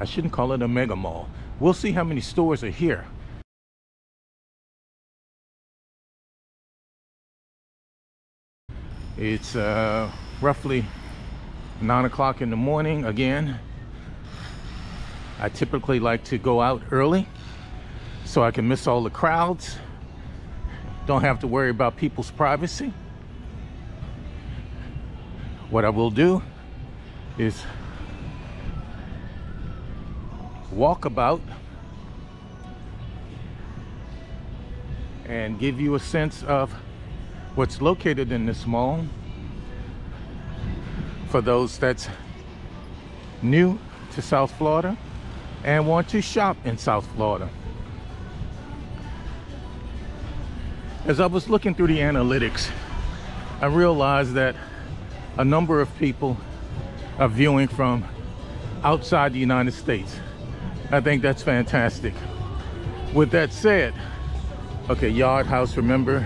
I shouldn't call it a mega mall. We'll see how many stores are here. It's roughly 9 o'clock in the morning. Again, I typically like to go out early so I can miss all the crowds. Don't have to worry about people's privacy. What I will do is walk about and give you a sense of what's located in this mall for those that's new to South Florida and want to shop in South Florida. As I was looking through the analytics, I realized that a number of people are viewing from outside the United States. I think that's fantastic. With that said, okay, Yard House, remember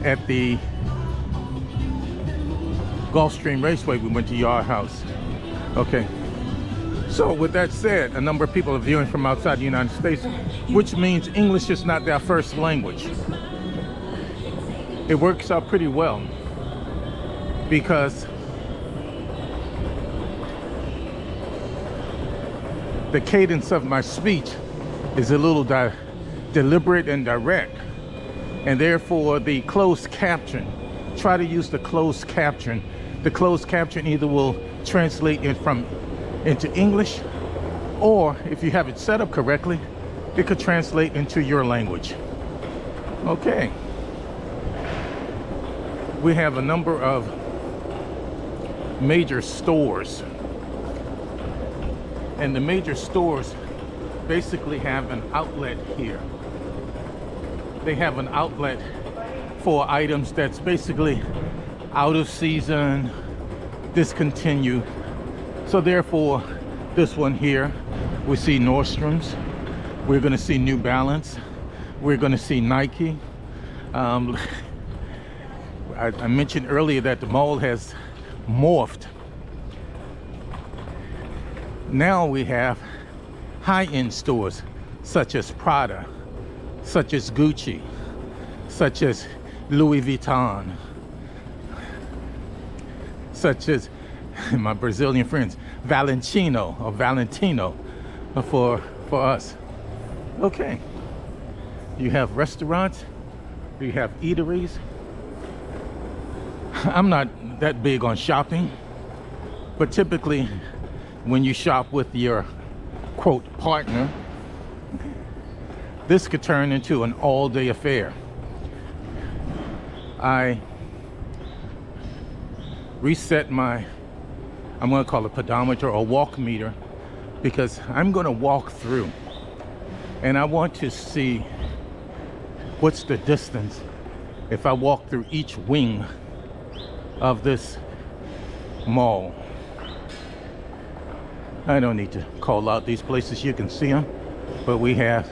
at the Gulfstream Raceway we went to Yard House. Okay, so with that said, a number of people are viewing from outside the United States, which means English is not their first language. It works out pretty well because the cadence of my speech is a little deliberate and direct, and therefore the closed caption, try to use the closed caption. The closed caption either will translate it into English, or if you have it set up correctly, it could translate into your language. Okay, we have a number of major stores, and the major stores basically have an outlet here. They have an outlet for items that's basically out of season, discontinued. So therefore, this one here, we see Nordstrom's, we're gonna see New Balance, we're gonna see Nike. I mentioned earlier that the mall has morphed. Now we have high-end stores such as Prada, such as Gucci, such as Louis Vuitton, such as my Brazilian friends, Valentino or Valentino for us. Okay, you have restaurants, you have eateries. I'm not that big on shopping, but typically when you shop with your quote partner, this could turn into an all-day affair. I reset my, I'm going to call it pedometer or walk meter, because I'm going to walk through and I want to see what's the distance if I walk through each wing of this mall. I don't need to call out these places, you can see them, but we have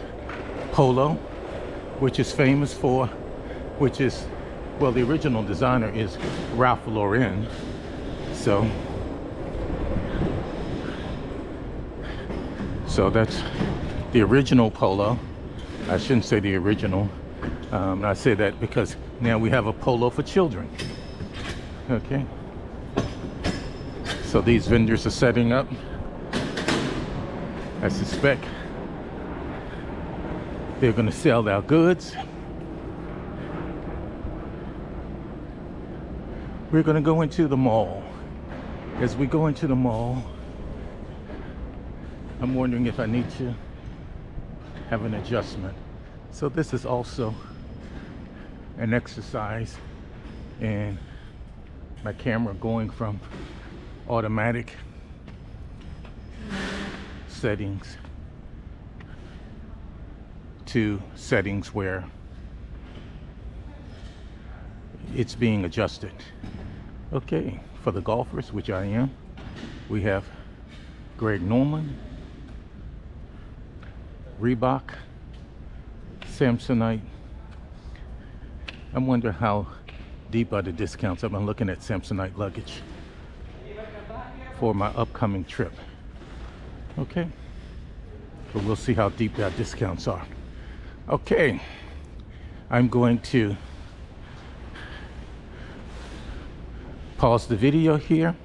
Polo, which is famous for, which is, well, the original designer is Ralph Lauren. So that's the original Polo. I shouldn't say the original. I say that because now we have a Polo for children. Okay. So these vendors are setting up. I suspect they're going to sell our goods. We're going to go into the mall. As we go into the mall, I'm wondering if I need to have an adjustment. So this is also an exercise in my camera going from automatic settings to settings where it's being adjusted. Okay, for the golfers, which I am, we have Greg Norman, Reebok, Samsonite. I wonder how deep are the discounts. I've been looking at Samsonite luggage for my upcoming trip. Okay, but we'll see how deep our discounts are. Okay, I'm going to pause the video here.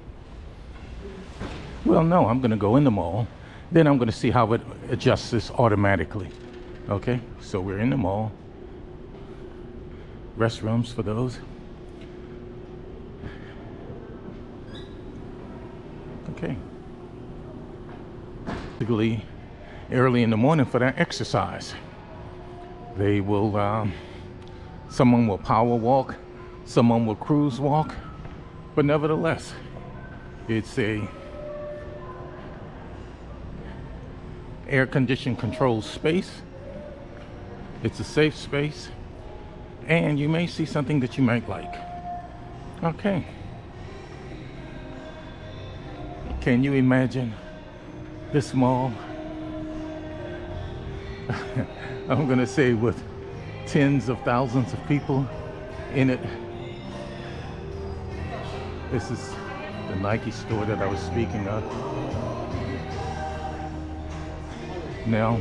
Well, no, I'm going to go in the mall. Then I'm going to see how it adjusts this automatically. Okay, so we're in the mall. Restrooms for those. Okay. Typically early in the morning for that exercise. They will, someone will power walk, someone will cruise walk, but nevertheless, it's a air-conditioned controlled space. It's a safe space, and you may see something that you might like. Okay. Can you imagine this mall? I'm gonna say with tens of thousands of people in it. This is the Nike store that I was speaking of. Now,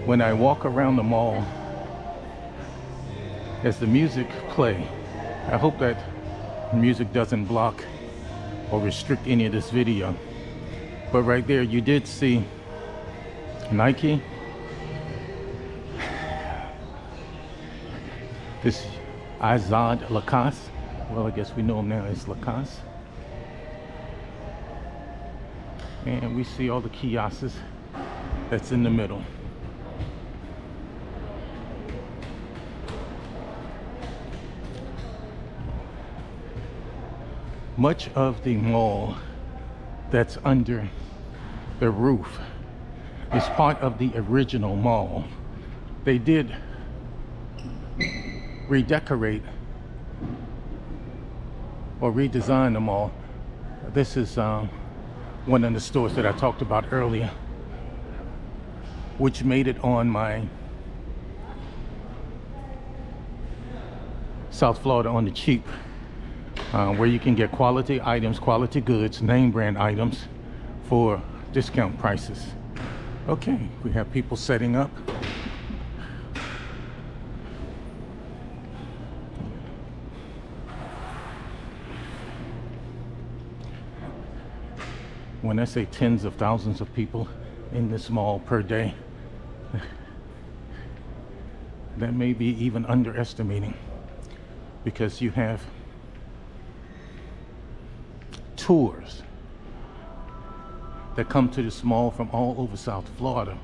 when I walk around the mall, as the music play, I hope that music doesn't block or restrict any of this video. But right there, you did see Nike. This 𝐼𝐒 well, I guess we know him now as Lacoste. And we see all the kiosks that's in the middle. Much of the mall that's under the roof is part of the original mall. They did redecorate or redesign the mall. This is one of the stores that I talked about earlier, which made it on my South Florida on the cheap, where you can get quality items, quality goods, name brand items for discount prices. Okay, we have people setting up. When I say tens of thousands of people in this mall per day, that may be even underestimating, because you have tours that come to this mall from all over South Florida.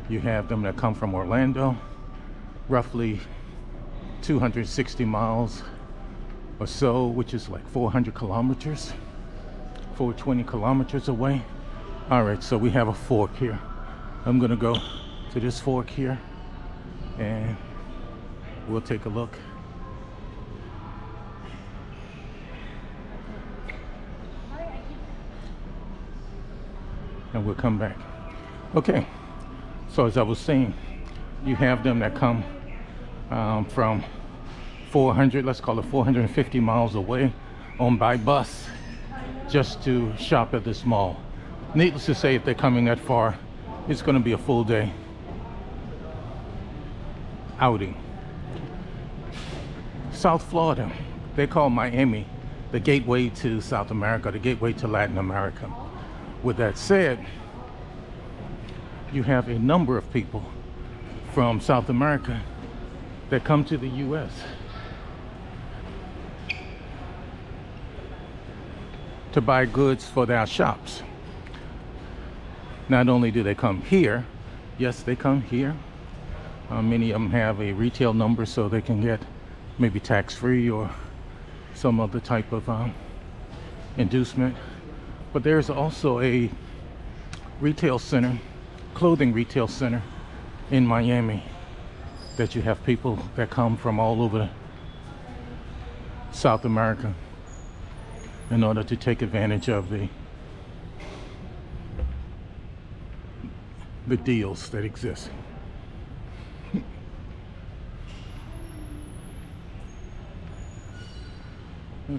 You have them that come from Orlando, roughly 260 miles or so, which is like 400 kilometers. 420 kilometers away. All right, so we have a fork here. I'm gonna go to this fork here and we'll take a look. And we'll come back. Okay, so as I was saying, you have them that come from 400, let's call it 450 miles away on by bus, just to shop at this mall. Needless to say, if they're coming that far, it's going to be a full day outing. South Florida, they call Miami the gateway to South America, the gateway to Latin America. With that said, you have a number of people from South America that come to the US to buy goods for their shops. Not only do they come here, yes, they come here. Many of them have a retail number so they can get maybe tax-free or some other type of inducement. But there's also a retail center, clothing retail center in Miami, that you have people that come from all over South America in order to take advantage of the deals that exist.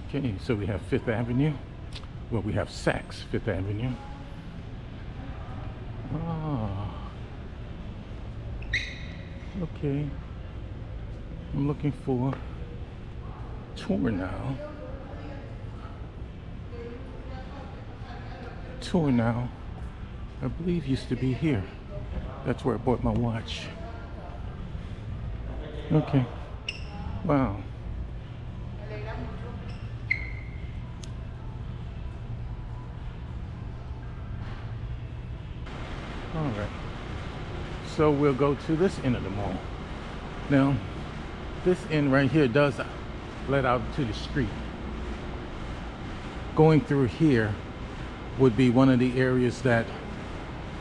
Okay, so we have Fifth Avenue. Well, we have Saks Fifth Avenue. Oh, Okay, I'm looking for tour now. Tour now, I believe used to be here. That's where I bought my watch. Okay, wow. All right, so we'll go to this end of the mall. Now, this end right here does let out to the street. Going through here would be one of the areas that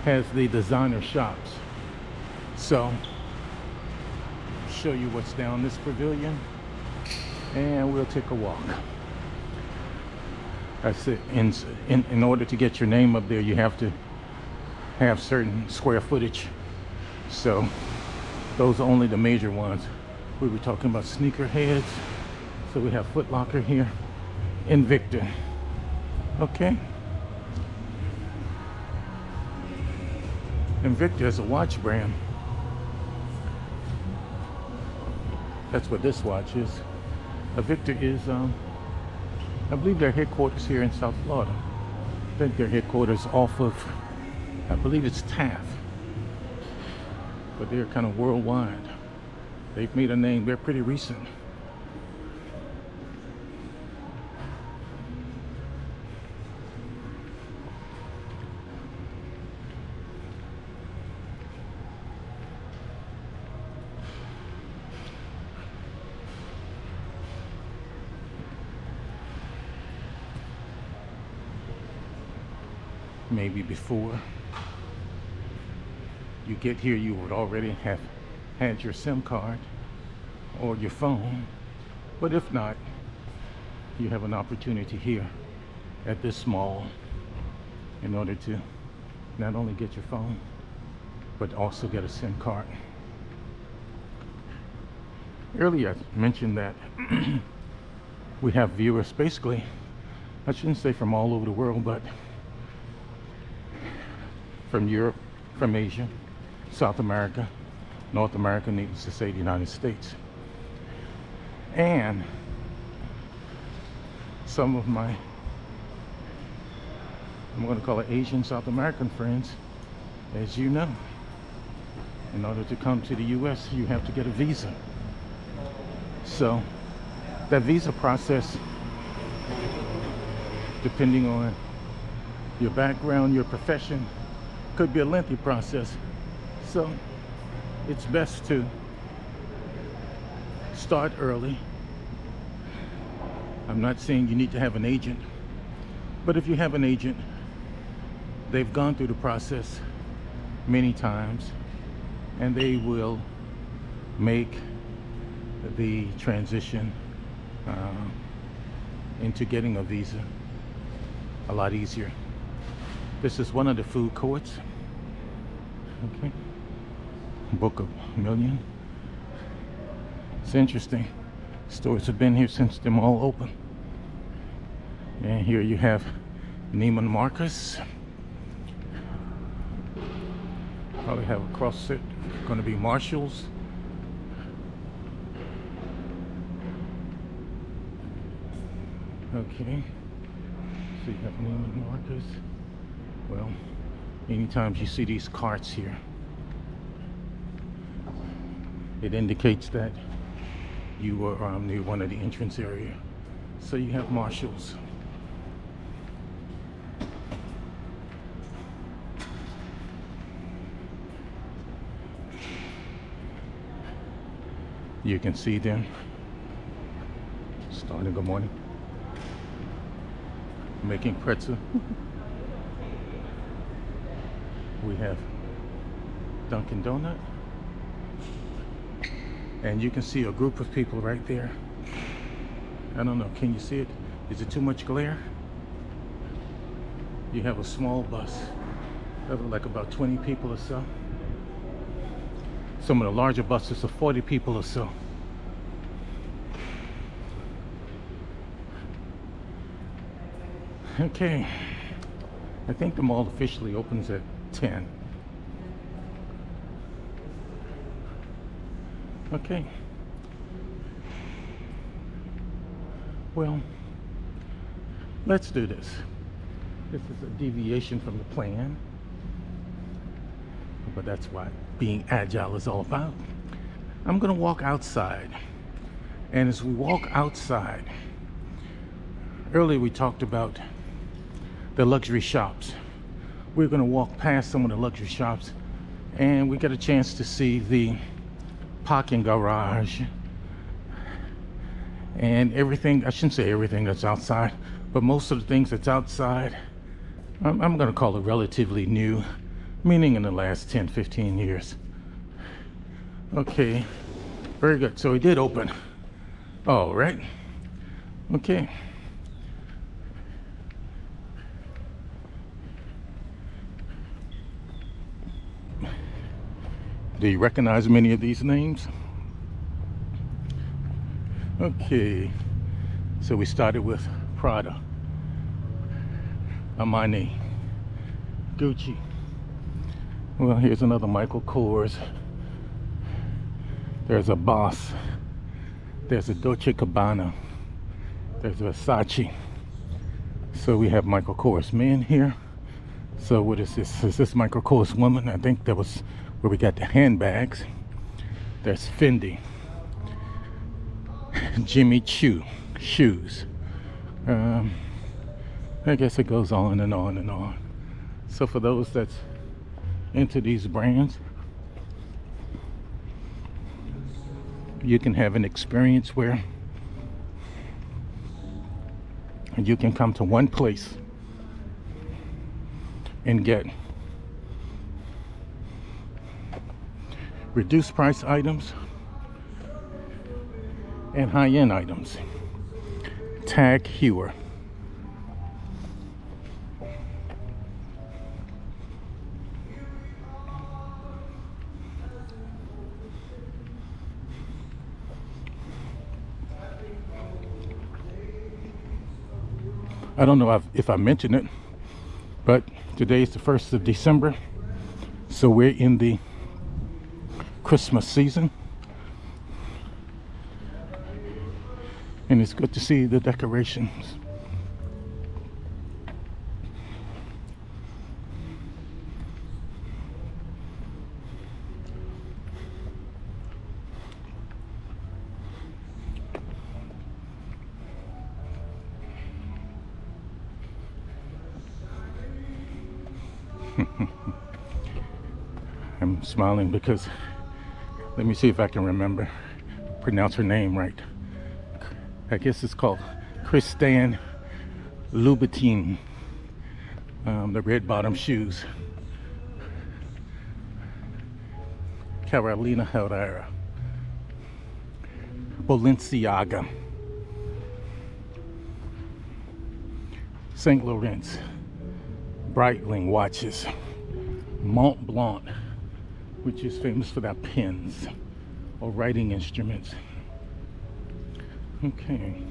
has the designer shops. So, show you what's down this pavilion, and we'll take a walk. That's it. In order to get your name up there, you have to have certain square footage. So those are only the major ones. We were talking about sneakerheads. So we have Foot Locker here, Invicta. Okay. Invicta is a watch brand. That's what this watch is. Invicta is, I believe their headquarters here in South Florida. I think their headquarters off of, I believe it's Taft. But they're kind of worldwide. They've made a name. They're pretty recent. Maybe before you get here, you would already have had your SIM card or your phone. But if not, you have an opportunity here at this mall in order to not only get your phone, but also get a SIM card. Earlier I mentioned that we have viewers, basically, I shouldn't say from all over the world, but from Europe, from Asia, South America, North America, needless to say, the United States. And some of my, I'm going to call it Asian South American friends, as you know, in order to come to the US, you have to get a visa. So that visa process, depending on your background, your profession, could be a lengthy process. So it's best to start early. I'm not saying you need to have an agent, but if you have an agent, they've gone through the process many times, and they will make the transition into getting a visa a lot easier. This is one of the food courts. Okay. Book of Million. It's interesting. Stores have been here since the mall opened. And here you have Neiman Marcus. Probably have across it going to be Marshalls. Okay. So you have Neiman Marcus. Well, anytime you see these carts here, it indicates that you are near one of the entrance area. So you have Marshalls. You can see them starting, good morning, making pretzel. We have Dunkin' Donut, and you can see a group of people right there. I don't know, can you see it? Is it too much glare? You have a small bus of like about 20 people or so. Some of the larger buses are 40 people or so. Okay, I think the mall officially opens at 10. Okay. Well, let's do this. This is a deviation from the plan, but that's what being agile is all about. I'm gonna walk outside, and as we walk outside, earlier we talked about the luxury shops. We're gonna walk past some of the luxury shops, and we get a chance to see the parking garage and everything. I shouldn't say everything that's outside, but most of the things that's outside, I'm gonna call it relatively new, meaning in the last 10-15 years. Okay, very good. So he did open. All right. Okay. Do you recognize many of these names? Okay, so we started with Prada, Armani, Gucci. Well, here's another Michael Kors. There's a Boss. There's a Dolce & Gabbana. There's Versace. So we have Michael Kors men here. So what is this? Is this Michael Kors woman? I think that was where we got the handbags. There's Fendi. Jimmy Choo shoes. I guess it goes on and on and on. So for those that's into these brands, you can have an experience where you can come to one place and get reduced price items and high-end items. 𝐇𝐎𝐒. I don't know if I mentioned it, but today is the 1st of December, so we're in the Christmas season, and it's good to see the decorations. I'm smiling because let me see if I can pronounce her name right. I guess it's called pristine Louboutin, the red bottom shoes. Carolina Herrera, Balenciaga, St. Laurent, Breitling watches, Mont Blanc, which is famous for their pens or writing instruments. Okay.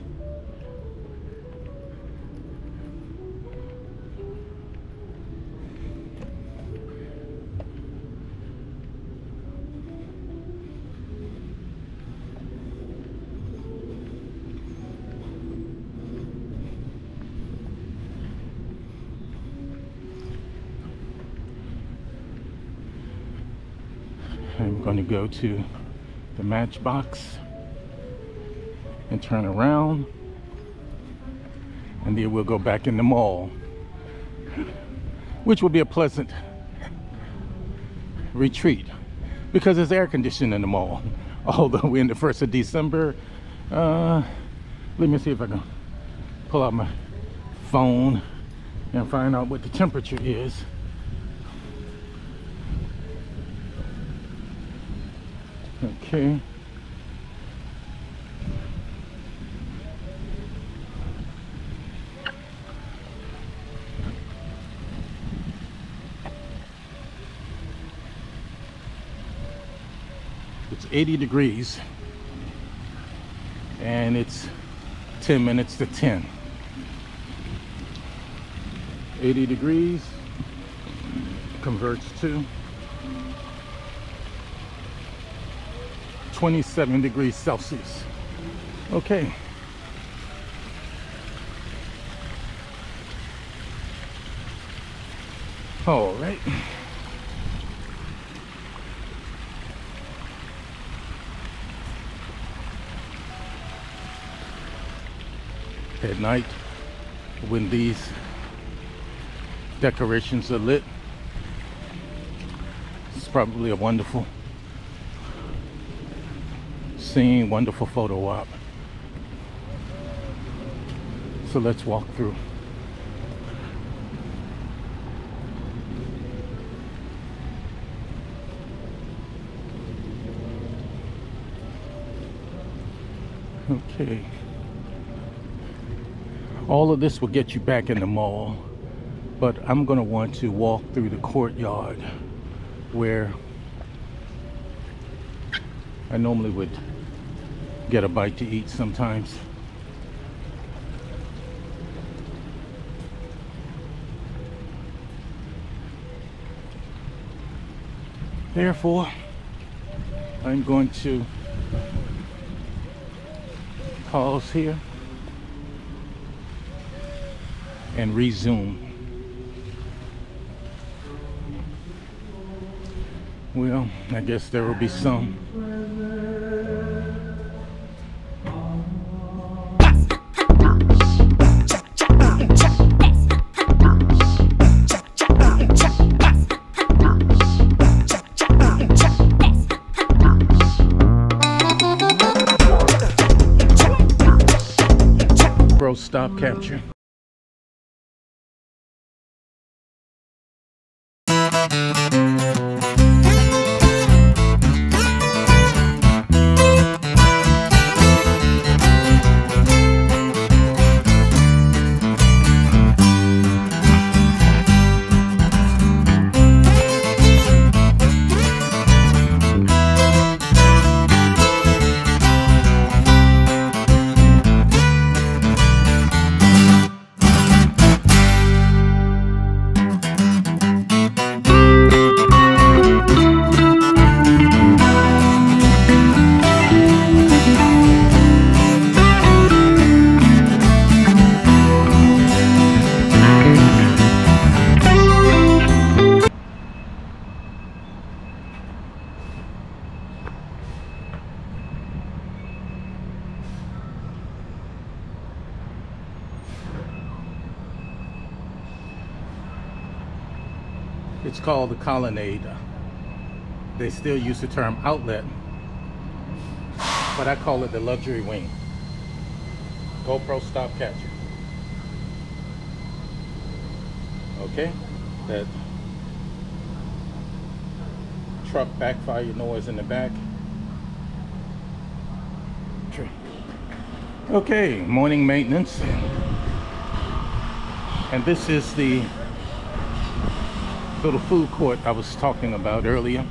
I'm going to go to the Matchbox and turn around, and then we'll go back in the mall, which will be a pleasant retreat because there's air conditioning in the mall. Although we're in the 1st of December, let me see if I can pull out my phone and find out what the temperature is. Okay. It's 80 degrees and it's 10 minutes to 10. 80 degrees converts to 27 degrees Celsius. Okay. All right. At night, when these decorations are lit, it's probably a wonderful scene, wonderful photo op. So let's walk through. Okay. All of this will get you back in the mall, but I'm going to want to walk through the courtyard where I normally would get a bite to eat sometimes. Therefore, I'm going to pause here and resume. Well, I guess there will be some. GoPro stop capture. It's called the colonnade. They still use the term outlet, but I call it the luxury wing. GoPro stop capture. Okay, that truck backfire noise in the back. Okay, morning maintenance. And this is the little food court I was talking about earlier.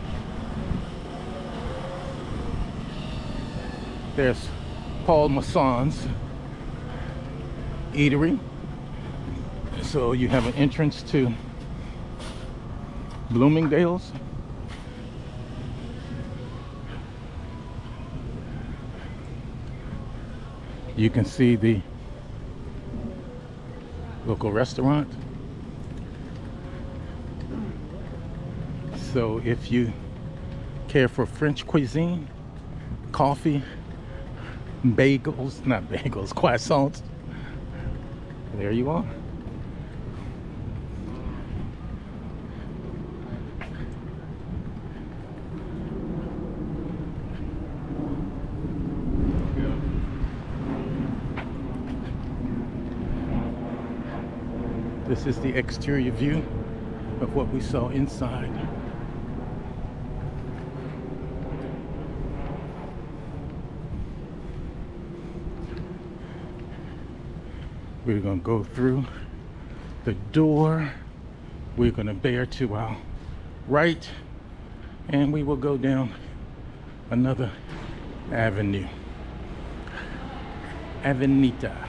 There's Paul Masson's eatery. So you have an entrance to Bloomingdale's. You can see the local restaurant. So if you care for French cuisine, coffee, bagels, not bagels, croissants, there you are. This is the exterior view of what we saw inside. We're going to go through the door. We're going to bear to our right, and we will go down another avenue. Avenida.